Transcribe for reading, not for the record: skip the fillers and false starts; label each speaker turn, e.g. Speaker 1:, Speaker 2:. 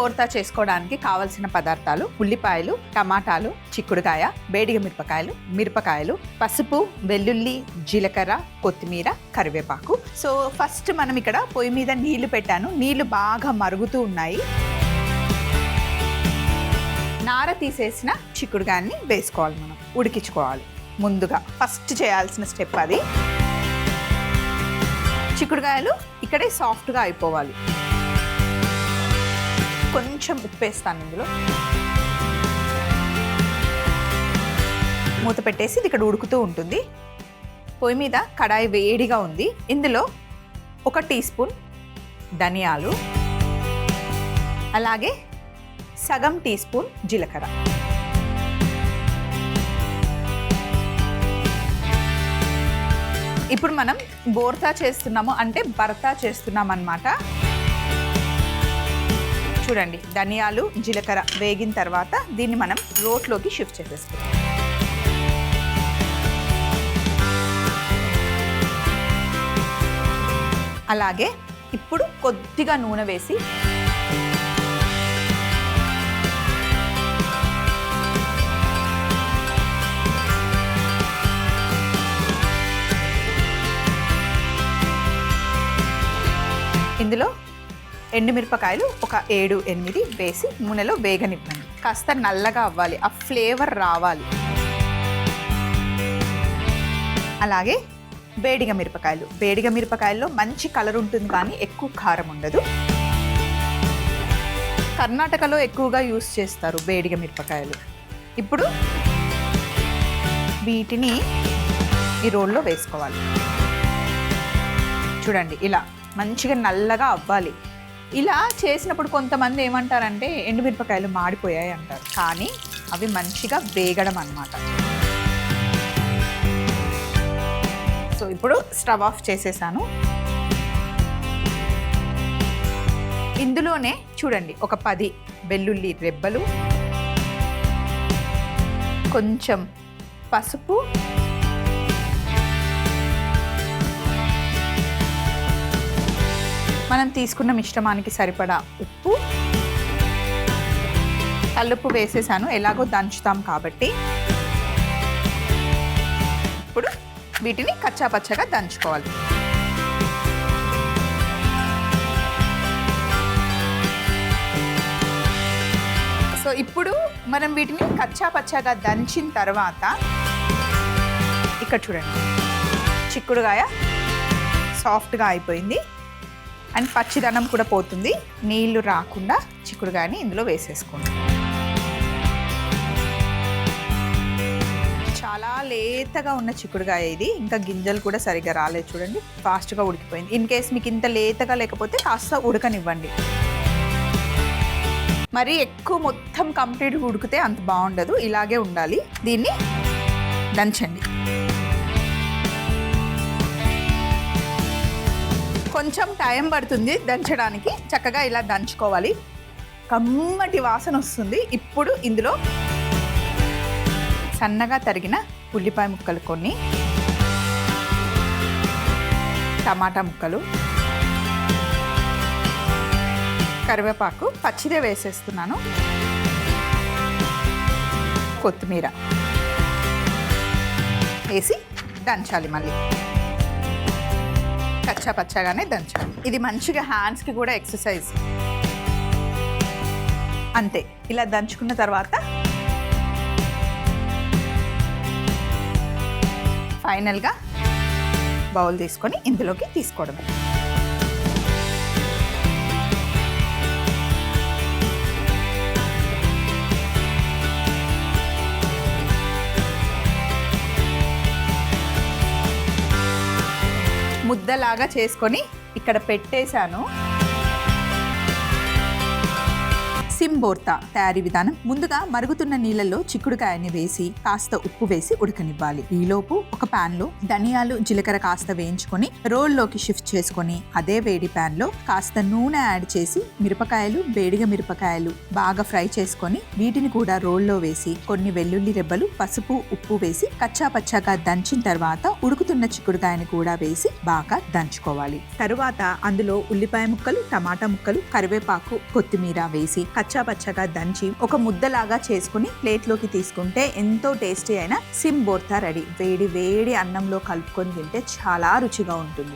Speaker 1: బోర్తా చేసుకోవడానికి కావలసిన పదార్థాలు: ఉల్లిపాయలు, టమాటాలు, చిక్కుడుకాయ, బేడిగ మిరపకాయలు, మిరపకాయలు, పసుపు, వెల్లుల్లి, జీలకర్ర, కొత్తిమీర, కరివేపాకు. సో ఫస్ట్ మనం ఇక్కడ పొయ్యి మీద నీళ్లు పెట్టాను. నీళ్లు బాగా మరుగుతూ ఉన్నాయి. నార తీసేసిన చిక్కుడుకాయని వేసుకోవాలి. మనం ఉడికించుకోవాలి. ముందుగా ఫస్ట్ చేయాల్సిన స్టెప్ అది. చిక్కుడుకాయలు ఇక్కడే సాఫ్ట్గా అయిపోవాలి. కొంచెం ఉప్పు వేస్తాను ఇందులో. మూత పెట్టేసి ఇది ఇక్కడ ఉడుకుతూ ఉంటుంది. పొయ్యి మీద కడాయి వేడిగా ఉంది. ఇందులో 1 టీ స్పూన్ ధనియాలు, అలాగే సగం టీ స్పూన్ జీలకర్ర, ఇప్పుడు మనం బోర్తా చేస్తున్నాము అంటే భర్తా చేస్తున్నాం అన్నమాట. చూడండి, ధనియాలు, జీలకర్ర వేగిన తర్వాత దీన్ని మనం రోట్లోకి షిఫ్ట్ చేసేస్తాం. అలాగే ఇప్పుడు కొద్దిగా నూనె వేసి ఇందులో ఎండుమిరపకాయలు ఒక 7-8 వేసి నూనెలో వేగనివ్వండి. కాస్త నల్లగా అవ్వాలి, ఆ ఫ్లేవర్ రావాలి. అలాగే బేడిగ మిరపకాయలు. బేడిగ మిరపకాయల్లో మంచి కలర్ ఉంటుంది కానీ ఎక్కువ కారం ఉండదు. కర్ణాటకలో ఎక్కువగా యూస్ చేస్తారు బేడిగ మిరపకాయలు. ఇప్పుడు వీటిని ఈ రోల్లో వేసుకోవాలి. చూడండి, ఇలా మంచిగా నల్లగా అవ్వాలి. ఇలా చేసినప్పుడు కొంతమంది ఏమంటారంటే ఎండుమిరపకాయలు మాడిపోయాయి అంటారు, కానీ అవి మంచిగా వేగడం అన్నమాట. సో ఇప్పుడు స్టవ్ ఆఫ్ చేసేసాను. ఇందులోనే చూడండి ఒక 10 వెల్లుల్లి రెబ్బలు, కొంచెం పసుపు, మనం తీసుకున్న మిశ్రమానికి సరిపడా ఉప్పు, కల్లుప్పు వేసేసాను, ఎలాగో దంచుతాం కాబట్టి. ఇప్పుడు వీటిని కచ్చాపచ్చగా దంచుకోవాలి. సో ఇప్పుడు మనం వీటిని కచ్చాపచ్చగా దంచిన తర్వాత ఇక్కడ చూడండి, చిక్కుడుకాయ సాఫ్ట్గా అయిపోయింది అండ్ పచ్చిదనం కూడా పోతుంది. నీళ్లు రాకుండా చిక్కుడుకాయని ఇందులో వేసేసుకోండి. చాలా లేతగా ఉన్న చిక్కుడుకాయ ఇది, ఇంకా గింజలు కూడా సరిగ్గా రాలేదు. చూడండి, ఫాస్ట్గా ఉడికిపోయింది. ఇన్ కేస్ మీకు ఇంత లేతగా లేకపోతే కాస్త ఉడకనివ్వండి. మరి ఎక్కువ మొత్తం కంప్లీట్గా ఉడికితే అంత బాగుండదు, ఇలాగే ఉండాలి. దీన్ని దంచండి. కొంచెం టైం పడుతుంది దంచడానికి. చక్కగా ఇలా దంచుకోవాలి. కమ్మటి వాసన వస్తుంది. ఇప్పుడు ఇందులో సన్నగా తరిగిన ఉల్లిపాయ ముక్కలు కొన్ని, టమాటా ముక్కలు, కరివేపాకు పచ్చిదే వేసేస్తున్నాను, కొత్తిమీర వేసి దంచాలి. మళ్ళీ కచ్చా పచ్చగానే దంచాలి. ఇది మంచిగా హ్యాండ్స్కి కూడా ఎక్సర్సైజ్. అంతే, ఇలా దంచుకున్న తర్వాత ఫైనల్గా బౌల్ తీసుకొని ఇందులోకి తీసుకోవడమే. ముద్దలాగా చేసుకొని ఇక్కడ పెట్టేశాను. సింబోర్తా తయారీ విధానం. ముందుగా మరుగుతున్న నీళ్ళల్లో చిక్కుడుకాయని వేసి కాస్త ఉప్పు వేసి ఉడకనివ్వాలి. ఈలోపు ఒక పాన్ లో ధనియాలు జీలకర్ర కాస్త వేయించుకొని రోల్లోకి షిఫ్ట్ చేసుకొని అదే వేడి పాన్ లో కాస్త నూనె యాడ్ చేసి మిరపకాయలు, వేడిగా మిరపకాయలు బాగా ఫ్రై చేసుకొని వీటిని కూడా రోల్లో వేసి కొన్ని వెల్లుల్లి రెబ్బలు, పసుపు, ఉప్పు వేసి కచ్చా పచ్చాగా దంచిన తర్వాత ఉడుకుతున్న చిక్కుడుకాయని కూడా వేసి బాగా దంచుకోవాలి. తరువాత అందులో ఉల్లిపాయ ముక్కలు, టమాటా ముక్కలు, కరివేపాకు, కొత్తిమీర వేసి కచ్చా పచ్చగా దంచి ఒక ముద్దలాగా చేసుకుని ప్లేట్లోకి తీసుకుంటే ఎంతో టేస్టీ అయిన సింబోర్తా రెడీ. వేడి వేడి అన్నంలో కలుపుకొని తింటే చాలా రుచిగా ఉంటుంది.